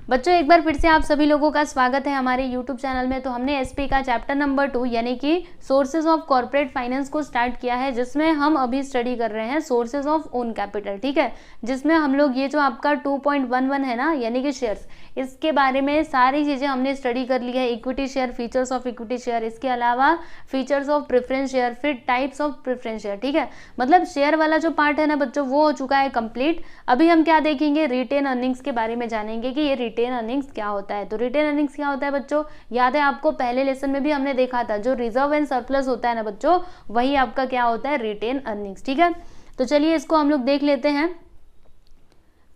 बच्चों एक बार फिर से आप सभी लोगों का स्वागत है हमारे यूट्यूब चैनल में। तो हमने एसपी का चैप्टर नंबर 2 यानी कि सोर्सेज ऑफ कॉर्पोरेट फाइनेंस को स्टार्ट किया है, जिसमें हम अभी स्टडी कर रहे हैं सोर्सेज ऑफ ओन कैपिटल। ठीक है, जिसमें हम लोग ये जो आपका 2.11 है ना, यानी कि शेयर्स, इसके बारे में सारी चीज़ें हमने स्टडी कर ली है। Equity share, features of equity share, इसके अलावा फीचर्स ऑफ प्रेफरेंस शेयर, फिर टाइप्स ऑफ प्रेफरेंस शेयर। ठीक है, मतलब शेयर वाला जो पार्ट है ना बच्चों, वो हो चुका है कंप्लीट। अभी हम क्या देखेंगे, रिटेन अर्निंग्स के बारे में जानेंगे कि ये रिटेन अर्निंग्स क्या होता है। तो रिटेन अर्निंग्स क्या होता है बच्चों, याद है आपको पहले लेसन में भी हमने देखा था, जो रिजर्व एंड सरप्लस होता है ना बच्चों, वही आपका क्या होता है, रिटेन अर्निंग्स। ठीक है, तो चलिए इसको हम लोग देख लेते हैं।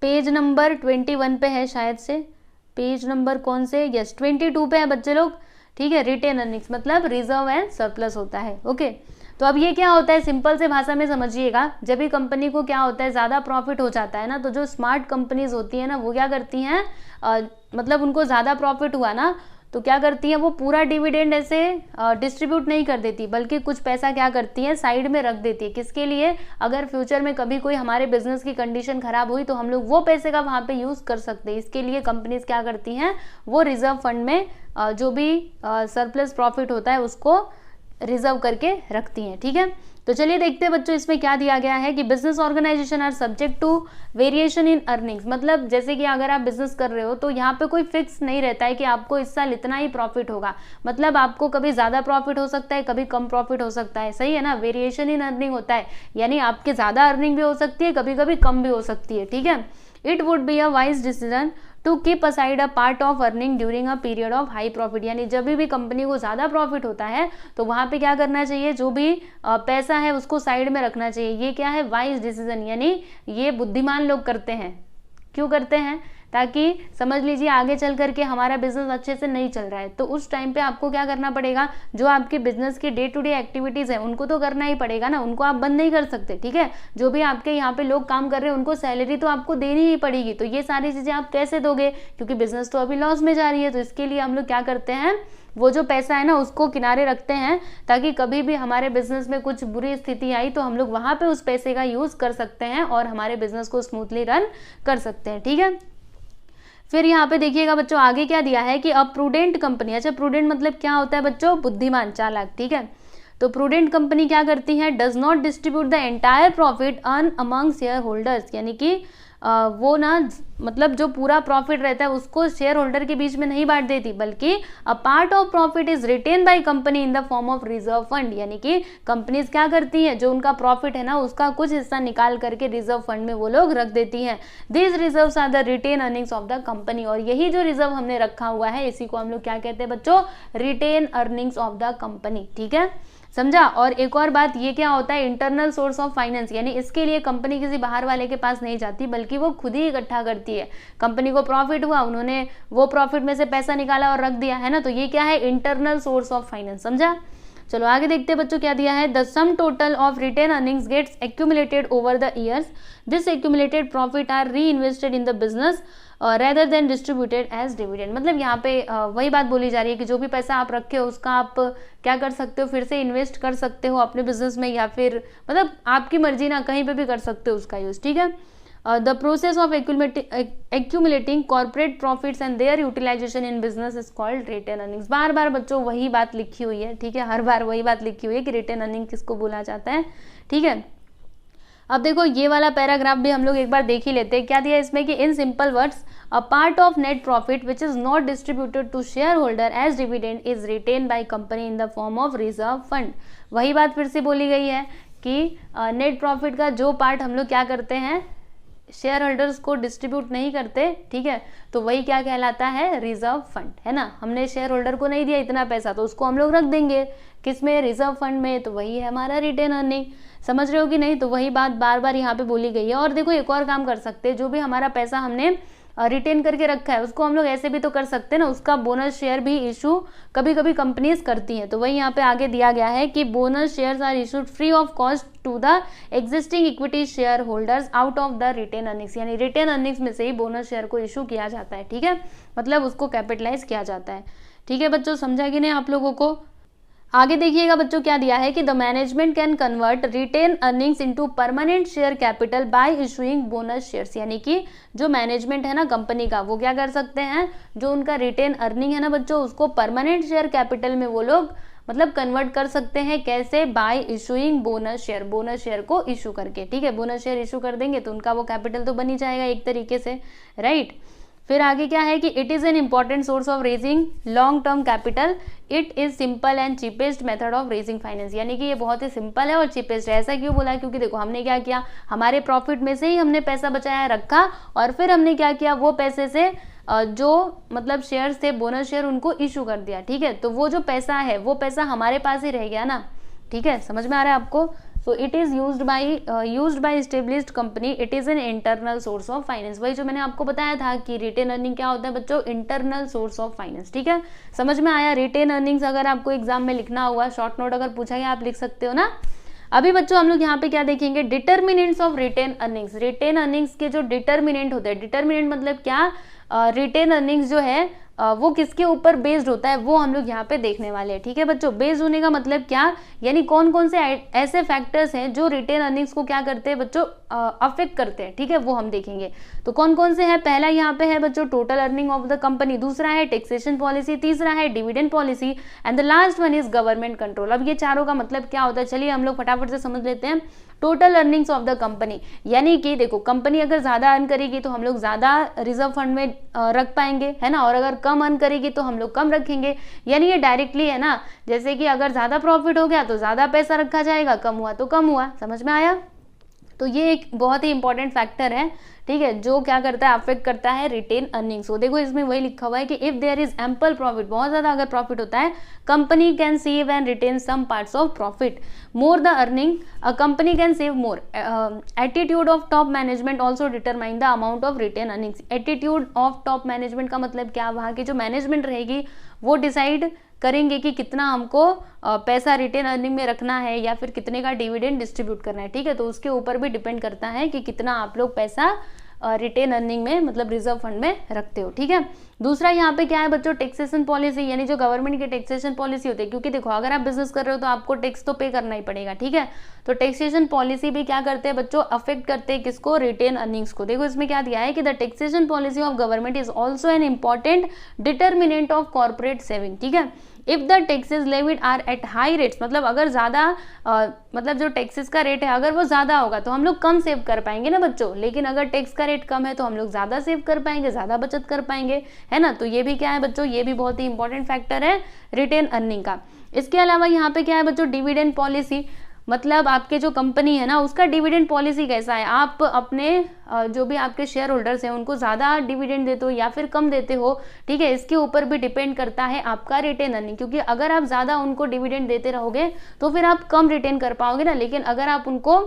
पेज नंबर 21 पे है शायद से, पेज नंबर कौन से, यस 22 पे है बच्चे लोग। ठीक है, रिटेन अर्निंग्स मतलब रिजर्व एंड सरप्लस होता है। ओके, तो अब ये क्या होता है, सिंपल से भाषा में समझिएगा। जब भी कंपनी को क्या होता है, ज़्यादा प्रॉफिट हो जाता है ना, तो जो स्मार्ट कंपनीज होती है ना, वो क्या करती हैं, मतलब उनको ज़्यादा प्रॉफिट हुआ ना, तो क्या करती हैं, वो पूरा डिविडेंड ऐसे डिस्ट्रीब्यूट नहीं कर देती, बल्कि कुछ पैसा क्या करती है, साइड में रख देती है। किसके लिए, अगर फ्यूचर में कभी कोई हमारे बिजनेस की कंडीशन खराब हुई तो हम लोग वो पैसे का वहाँ पे यूज़ कर सकते हैं। इसके लिए कंपनीज क्या करती हैं, वो रिजर्व फंड में जो भी सरप्लस प्रॉफिट होता है उसको रिजर्व करके रखती हैं। ठीक है, तो चलिए देखते हैं बच्चों इसमें क्या दिया गया है कि business organisation are subject to variation in earnings. मतलब जैसे कि अगर आप बिजनेस कर रहे हो तो यहाँ पे कोई फिक्स नहीं रहता है कि आपको इस साल इतना ही प्रॉफिट होगा। मतलब आपको कभी ज़्यादा प्रॉफिट हो सकता है, कभी कम प्रॉफिट हो सकता है। सही है ना, वेरिएशन इन अर्निंग होता है, यानी आपके ज़्यादा अर्निंग भी हो सकती है, कभी कभी कम भी हो सकती है। ठीक है, it would be a wise decision to keep aside a part of earning during a period of high profit. यानी जब भी कंपनी को ज़्यादा प्रॉफिट होता है तो वहाँ पे क्या करना चाहिए, जो भी पैसा है उसको साइड में रखना चाहिए। ये क्या है, वाइज डिसीजन, यानी ये बुद्धिमान लोग करते हैं। क्यों करते हैं, ताकि समझ लीजिए आगे चल करके हमारा बिजनेस अच्छे से नहीं चल रहा है, तो उस टाइम पे आपको क्या करना पड़ेगा, जो आपके बिजनेस की डे टू डे एक्टिविटीज़ है उनको तो करना ही पड़ेगा ना, उनको आप बंद नहीं कर सकते। ठीक है, जो भी आपके यहाँ पे लोग काम कर रहे हैं उनको सैलरी तो आपको देनी ही पड़ेगी। तो ये सारी चीज़ें आप कैसे दोगे, क्योंकि बिजनेस तो अभी लॉस में जा रही है। तो इसके लिए हम लोग क्या करते हैं, वो जो पैसा है ना उसको किनारे रखते हैं, ताकि कभी भी हमारे बिजनेस में कुछ बुरी स्थिति आई तो हम लोग वहाँ पे उस पैसे का यूज़ कर सकते हैं और हमारे बिजनेस को स्मूथली रन कर सकते हैं। ठीक है, फिर यहाँ पे देखिएगा बच्चों आगे क्या दिया है कि अ प्रूडेंट कंपनी। अच्छा, प्रूडेंट मतलब क्या होता है बच्चों, बुद्धिमान, चालाक। ठीक है, तो प्रूडेंट कंपनी क्या करती है, does not distribute the entire profit earn among share holders. यानी कि वो ना मतलब जो पूरा प्रॉफिट रहता है उसको शेयर होल्डर के बीच में नहीं बांट देती, बल्कि अ part of profit is retained by company in the form of reserve fund. यानी कि कंपनीज क्या करती हैं, जो उनका प्रॉफिट है ना उसका कुछ हिस्सा निकाल करके रिजर्व फंड में वो लोग रख देती हैं। This reserves are the retained earnings of the company. और यही जो रिजर्व हमने रखा हुआ है इसी को हम लोग क्या कहते हैं बच्चों, retained earnings of the company. ठीक है, समझा। और एक और बात, ये क्या होता है, इंटरनल सोर्स ऑफ फाइनेंस, यानी इसके लिए कंपनी किसी बाहर वाले के पास नहीं जाती, बल्कि वो खुद ही इकट्ठा करती है। कंपनी को प्रॉफिट हुआ, उन्होंने वो प्रॉफिट में से पैसा निकाला और रख दिया, है ना, तो ये क्या है, इंटरनल सोर्स ऑफ फाइनेंस। समझा। चलो आगे देखते हैं बच्चों क्या दिया है, the sum total of retained earnings gets accumulated over the years. This accumulated profit are reinvested in the business rather than distributed as dividend. मतलब यहाँ पे वही बात बोली जा रही है कि जो भी पैसा आप रखे हो उसका आप क्या कर सकते हो, फिर से इन्वेस्ट कर सकते हो अपने बिजनेस में, या फिर मतलब आपकी मर्जी ना, कहीं पे भी कर सकते हो उसका यूज। ठीक है, the process of accumulating corporate profits and their utilization in business is called retained earnings. बार बार बच्चों वही बात लिखी हुई है। ठीक है, हर बार वही बात लिखी हुई है कि रिटेन अर्निंग किसको बोला जाता है। ठीक है, अब देखो ये वाला पैराग्राफ भी हम लोग एक बार देख ही लेते हैं। क्या दिया इसमें कि in simple words, a part of net profit which is not distributed to share holder as dividend is retained by company in the form of reserve fund. वही बात फिर से बोली गई है कि नेट प्रॉफिट का जो पार्ट हम लोग क्या करते हैं, शेयर होल्डर्स को डिस्ट्रीब्यूट नहीं करते। ठीक है, तो वही क्या कहलाता है, रिजर्व फंड, है ना। हमने शेयर होल्डर को नहीं दिया इतना पैसा, तो उसको हम लोग रख देंगे किसमें, रिजर्व फंड में, तो वही है हमारा रिटेन अर्निंग। समझ रहे हो कि नहीं, तो वही बात बार बार यहाँ पे बोली गई है। और देखो एक और काम कर सकते हैं, जो भी हमारा पैसा हमने रिटेन करके रखा है उसको हम लोग ऐसे भी तो कर सकते हैं ना, उसका बोनस शेयर भी इशू कभी कभी कंपनीज करती हैं। तो वही यहाँ पे आगे दिया गया है कि bonus shares are issued free of cost to the existing equity share holders out of the retained earnings. यानी रिटेन अर्निंग्स में से ही बोनस शेयर को इशू किया जाता है। ठीक है, मतलब उसको कैपिटलाइज किया जाता है। ठीक है बच्चों, समझा कि नहीं आप लोगों को। आगे देखिएगा बच्चों क्या दिया है कि the management can convert retained earnings into permanent share capital by issuing bonus shares, यानी कि जो मैनेजमेंट है ना कंपनी का, वो क्या कर सकते हैं, जो उनका रिटेन अर्निंग है ना बच्चों, उसको परमानेंट शेयर कैपिटल में वो लोग मतलब कन्वर्ट कर सकते हैं। कैसे? Bye issuing bonus share, bonus share को इशू करके। ठीक है, बोनस शेयर इशू कर देंगे तो उनका वो कैपिटल तो बन ही जाएगा एक तरीके से, राइट। फिर आगे क्या है कि it is an important source of raising long term capital, it is simple and cheapest method of raising finance, यानी कि ये बहुत ही सिंपल है और चीपेस्ट है। ऐसा क्यों बोला? क्योंकि देखो हमने क्या किया, हमारे प्रॉफिट में से ही हमने पैसा बचाया रखा और फिर हमने क्या किया, वो पैसे से जो मतलब शेयर्स थे, बोनस शेयर, उनको इशू कर दिया। ठीक है, तो वो जो पैसा है वो पैसा हमारे पास ही रह गया ना। ठीक है, समझ में आ रहा है आपको? So it is used by established company, it is an internal source of finance. वही जो मैंने आपको बताया था कि रिटेन अर्निंग क्या होता है बच्चों, इंटरनल सोर्स ऑफ फाइनेंस। ठीक है, समझ में आया? रिटेन अर्निंग्स अगर आपको एग्जाम में लिखना हुआ, शॉर्ट नोट अगर पूछा गया आप लिख सकते हो ना। अभी बच्चों हम लोग यहाँ पे क्या देखेंगे, determinants of retained earnings. Retained earnings के जो डिटर्मिनेंट होते हैं, डिटर्मिनेंट मतलब क्या, रिटेन अर्निंग्स जो है वो किसके ऊपर बेस्ड होता है, वो हम लोग यहाँ पे देखने वाले हैं। ठीक है बच्चों, बेस्ड होने का मतलब क्या, यानी कौन कौन से ऐसे फैक्टर्स हैं जो रिटेन अर्निंग्स को क्या करते हैं बच्चों, अफेक्ट करते हैं। ठीक है, वो हम देखेंगे। तो कौन कौन से हैं, पहला यहाँ पे है बच्चों total earning of the company, दूसरा है टैक्सेशन पॉलिसी, तीसरा है dividend policy and the last one is government control. अब ये चारों का मतलब क्या होता है, चलिए हम लोग फटाफट से समझ लेते हैं। Total earnings of the company, यानी कि देखो कंपनी अगर ज्यादा अर्न करेगी तो हम लोग ज्यादा रिजर्व फंड में रख पाएंगे, है ना, और अगर कम अर्न करेगी तो हम लोग कम रखेंगे। यानी ये डायरेक्टली है ना, जैसे कि अगर ज्यादा प्रॉफिट हो गया तो ज्यादा पैसा रखा जाएगा, कम हुआ तो कम हुआ। समझ में आया? तो ये एक बहुत ही इंपॉर्टेंट फैक्टर है। ठीक है, जो क्या करता है, अफेक्ट करता है रिटेन अर्निंग्स को। देखो इसमें वही लिखा हुआ है कि if there is ample profit, बहुत ज्यादा अगर प्रॉफिट होता है, company can save and retain some parts of profit. More the earning a company can save more. Attitude of top management also determine the amount of retained earnings. Attitude of top management का मतलब क्या, वहां की जो management रहेगी वो decide करेंगे कि कितना हमको पैसा रिटेन अर्निंग में रखना है या फिर कितने का डिविडेंड डिस्ट्रीब्यूट करना है। ठीक है, तो उसके ऊपर भी डिपेंड करता है कि कितना आप लोग पैसा रिटेन अर्निंग में मतलब रिजर्व फंड में रखते हो। ठीक है, दूसरा यहाँ पे क्या है बच्चों, टैक्सेशन पॉलिसी, यानी जो गवर्नमेंट की टैक्सेशन पॉलिसी होती है, क्योंकि देखो अगर आप बिजनेस कर रहे हो तो आपको टैक्स तो पे करना ही पड़ेगा। ठीक है, तो टैक्सेशन पॉलिसी भी क्या करते हैं बच्चों, अफेक्ट करते हैं किसको, रिटेन अर्निंग्स को। देखो इसमें क्या दिया है कि the taxation policy of government is also an important determinant of corporate saving. ठीक है, if the taxes levied are at high rates, मतलब अगर ज्यादा मतलब जो टैक्सेस का रेट है अगर वो ज्यादा होगा तो हम लोग कम सेव कर पाएंगे ना बच्चों, लेकिन अगर टैक्स का रेट कम है तो हम लोग ज्यादा सेव कर पाएंगे, ज्यादा बचत कर पाएंगे, है ना। तो ये भी क्या है बच्चों, ये भी बहुत ही इंपॉर्टेंट फैक्टर है रिटेन अर्निंग का। इसके अलावा यहाँ पे क्या है बच्चों, डिविडेंड पॉलिसी, मतलब आपके जो कंपनी है ना उसका डिविडेंड पॉलिसी कैसा है, आप अपने जो भी आपके शेयर होल्डर्स हैं उनको ज़्यादा डिविडेंड देते हो या फिर कम देते हो। ठीक है, इसके ऊपर भी डिपेंड करता है आपका रिटेन अर्निंग, क्योंकि अगर आप ज़्यादा उनको डिविडेंड देते रहोगे तो फिर आप कम रिटेन कर पाओगे ना, लेकिन अगर आप उनको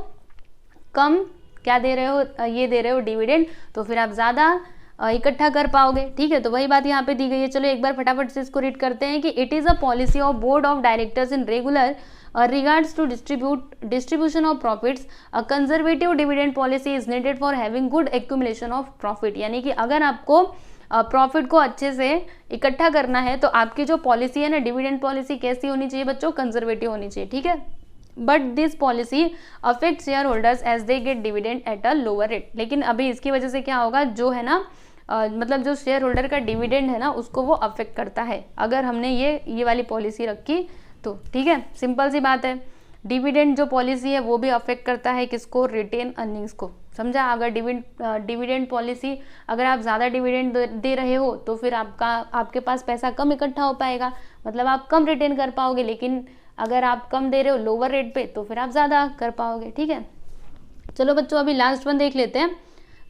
कम क्या दे रहे हो, ये दे रहे हो डिविडेंड, तो फिर आप ज़्यादा इकट्ठा कर पाओगे। ठीक है, तो वही बात यहाँ पे दी गई है। चलो एक बार फटाफट से इसको रीड करते हैं कि it is a policy of board of directors in regular regards to distribution of profits, a conservative dividend policy is needed for having good accumulation of profit। यानी कि अगर आपको प्रॉफिट को अच्छे से इकट्ठा करना है तो आपकी जो पॉलिसी है ना, डिविडेंड पॉलिसी कैसी होनी चाहिए बच्चों, कंजर्वेटिव होनी चाहिए। ठीक है, but this policy affect share holders as they get dividend at a lower rate. लेकिन अभी इसकी वजह से क्या होगा, जो है ना मतलब जो शेयर होल्डर का डिविडेंड है ना उसको वो अफेक्ट करता है अगर हमने ये वाली पॉलिसी रखी तो। ठीक है, सिंपल सी बात है। डिविडेंड जो पॉलिसी है वो भी अफेक्ट करता है किसको, रिटेन अर्निंग्स को। समझा? अगर डिविडेंड पॉलिसी, अगर आप ज़्यादा डिविडेंड दे रहे हो तो फिर आपके पास पैसा कम इकट्ठा हो पाएगा, मतलब आप कम रिटेन कर पाओगे, लेकिन अगर आप कम दे रहे हो लोअर रेट पे तो फिर आप ज़्यादा कर पाओगे। ठीक है, चलो बच्चों अभी लास्ट वन देख लेते हैं,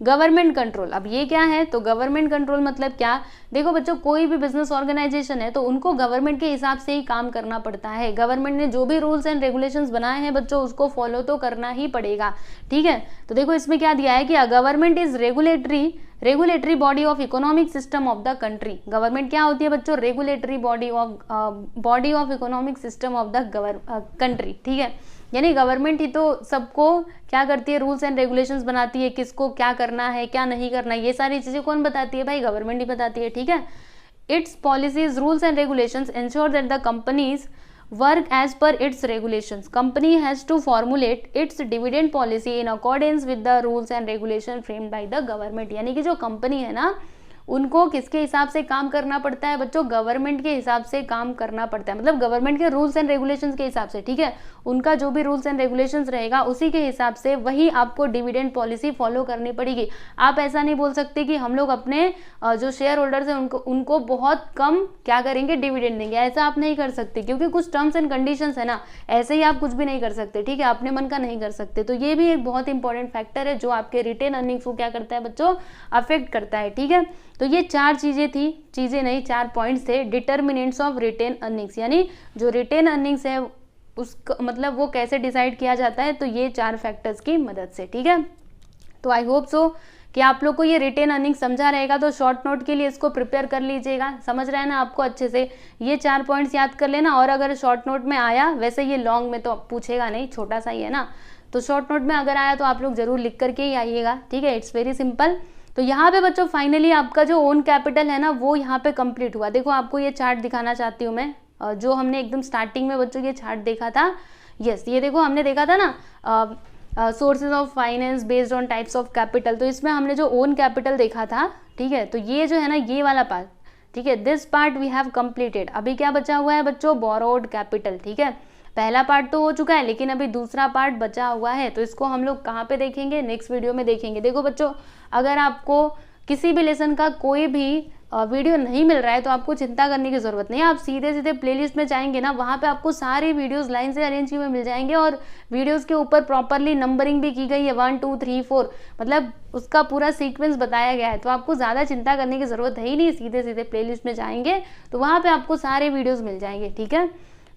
गवर्नमेंट कंट्रोल। अब ये क्या है, तो गवर्नमेंट कंट्रोल मतलब क्या, देखो बच्चों कोई भी बिजनेस ऑर्गेनाइजेशन है तो उनको गवर्नमेंट के हिसाब से ही काम करना पड़ता है। गवर्नमेंट ने जो भी रूल्स एंड रेगुलेशंस बनाए हैं बच्चों उसको फॉलो तो करना ही पड़ेगा। ठीक है, तो देखो इसमें क्या दिया है कि government is regulatory body of economic system of the country. Government क्या होती है बच्चों, regulatory body of economic system of the country. ठीक है, यानी गवर्नमेंट ही तो सबको क्या करती है, रूल्स एंड रेगुलेशंस बनाती है, किसको क्या करना है क्या नहीं करना है, ये सारी चीजें कौन बताती है भाई, गवर्नमेंट ही बताती है। ठीक है, its policies rules and regulations ensure that the companies work as per its regulations, company has to formulate its dividend policy in accordance with the rules and regulation framed by the government. यानी कि जो company है ना, उनको किसके हिसाब से काम करना पड़ता है बच्चों, गवर्नमेंट के हिसाब से काम करना पड़ता है, मतलब गवर्नमेंट के रूल्स एंड रेगुलेशंस के हिसाब से, ठीक है। उनका जो भी रूल्स एंड रेगुलेशंस रहेगा उसी के हिसाब से वही आपको डिविडेंड पॉलिसी फॉलो करनी पड़ेगी। आप ऐसा नहीं बोल सकते कि हम लोग अपने जो शेयर होल्डर्स हैं उनको बहुत कम क्या करेंगे, डिविडेंड देंगे, ऐसा आप नहीं कर सकते, क्योंकि कुछ टर्म्स एंड कंडीशंस है ना, ऐसे ही आप कुछ भी नहीं कर सकते, ठीक है, अपने मन का नहीं कर सकते। तो ये भी एक बहुत इंपॉर्टेंट फैक्टर है जो आपके रिटेन अर्निंग्स को क्या करता है बच्चों, अफेक्ट करता है, ठीक है। तो ये 4 चीजें थी, चीजें नहीं 4 पॉइंट्स थे, डिटर्मिनेंट्स ऑफ रिटेन अर्निंग्स, यानी जो रिटेन अर्निंग्स है उसका मतलब वो कैसे डिसाइड किया जाता है, तो ये 4 फैक्टर्स की मदद से, ठीक है। तो आई होप सो कि आप लोग को ये रिटेन अर्निंग समझा रहेगा, तो शॉर्ट नोट के लिए इसको प्रिपेयर कर लीजिएगा, समझ रहे हैं ना आपको अच्छे से, ये 4 पॉइंट्स याद कर लेना। और अगर शॉर्ट नोट में आया, वैसे ये लॉन्ग में तो पूछेगा नहीं, छोटा सा ही है ना, तो शॉर्ट नोट में अगर आया तो आप लोग जरूर लिख करके ही आइएगा, ठीक है, इट्स वेरी सिंपल। तो यहाँ पे बच्चों फाइनली आपका जो ओन कैपिटल है ना वो यहाँ पे कंप्लीट हुआ। देखो आपको ये चार्ट दिखाना चाहती हूँ मैं, जो हमने एकदम स्टार्टिंग में बच्चों ये चार्ट देखा था, यस ये देखो हमने देखा था ना sources of finance based on types of capital, तो इसमें हमने जो ओन कैपिटल देखा था, ठीक है, तो ये जो है ना ये वाला पार्ट, ठीक है, this part we have completed. अभी क्या बचा हुआ है बच्चों, बोरोड कैपिटल, ठीक है, पहला पार्ट तो हो चुका है लेकिन अभी दूसरा पार्ट बचा हुआ है, तो इसको हम लोग कहाँ पे देखेंगे, नेक्स्ट वीडियो में देखेंगे। देखो बच्चों अगर आपको किसी भी लेसन का कोई भी वीडियो नहीं मिल रहा है तो आपको चिंता करने की ज़रूरत नहीं है, आप सीधे सीधे प्लेलिस्ट में जाएंगे ना, वहाँ पे आपको सारे वीडियोस लाइन से अरेंज किए हुए मिल जाएंगे, और वीडियोस के ऊपर प्रॉपरली नंबरिंग भी की गई है, 1 2 3 4, मतलब उसका पूरा सीक्वेंस बताया गया है, तो आपको ज़्यादा चिंता करने की ज़रूरत है ही नहीं, सीधे सीधे प्लेलिस्ट में जाएंगे तो वहाँ पर आपको सारे वीडियोज़ मिल जाएंगे, ठीक है।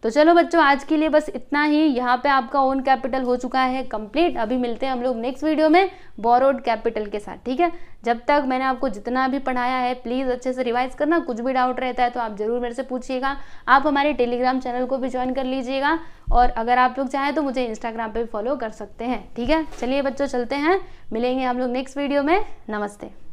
तो चलो बच्चों आज के लिए बस इतना ही, यहाँ पे आपका ओन कैपिटल हो चुका है कंप्लीट। अभी मिलते हैं हम लोग नेक्स्ट वीडियो में बोरोड कैपिटल के साथ, ठीक है। जब तक मैंने आपको जितना भी पढ़ाया है प्लीज़ अच्छे से रिवाइज करना, कुछ भी डाउट रहता है तो आप ज़रूर मेरे से पूछिएगा। आप हमारे टेलीग्राम चैनल को भी ज्वाइन कर लीजिएगा, और अगर आप लोग चाहें तो मुझे इंस्टाग्राम पर भी फॉलो कर सकते हैं, ठीक है। चलिए बच्चों चलते हैं, मिलेंगे हम लोग नेक्स्ट वीडियो में, नमस्ते।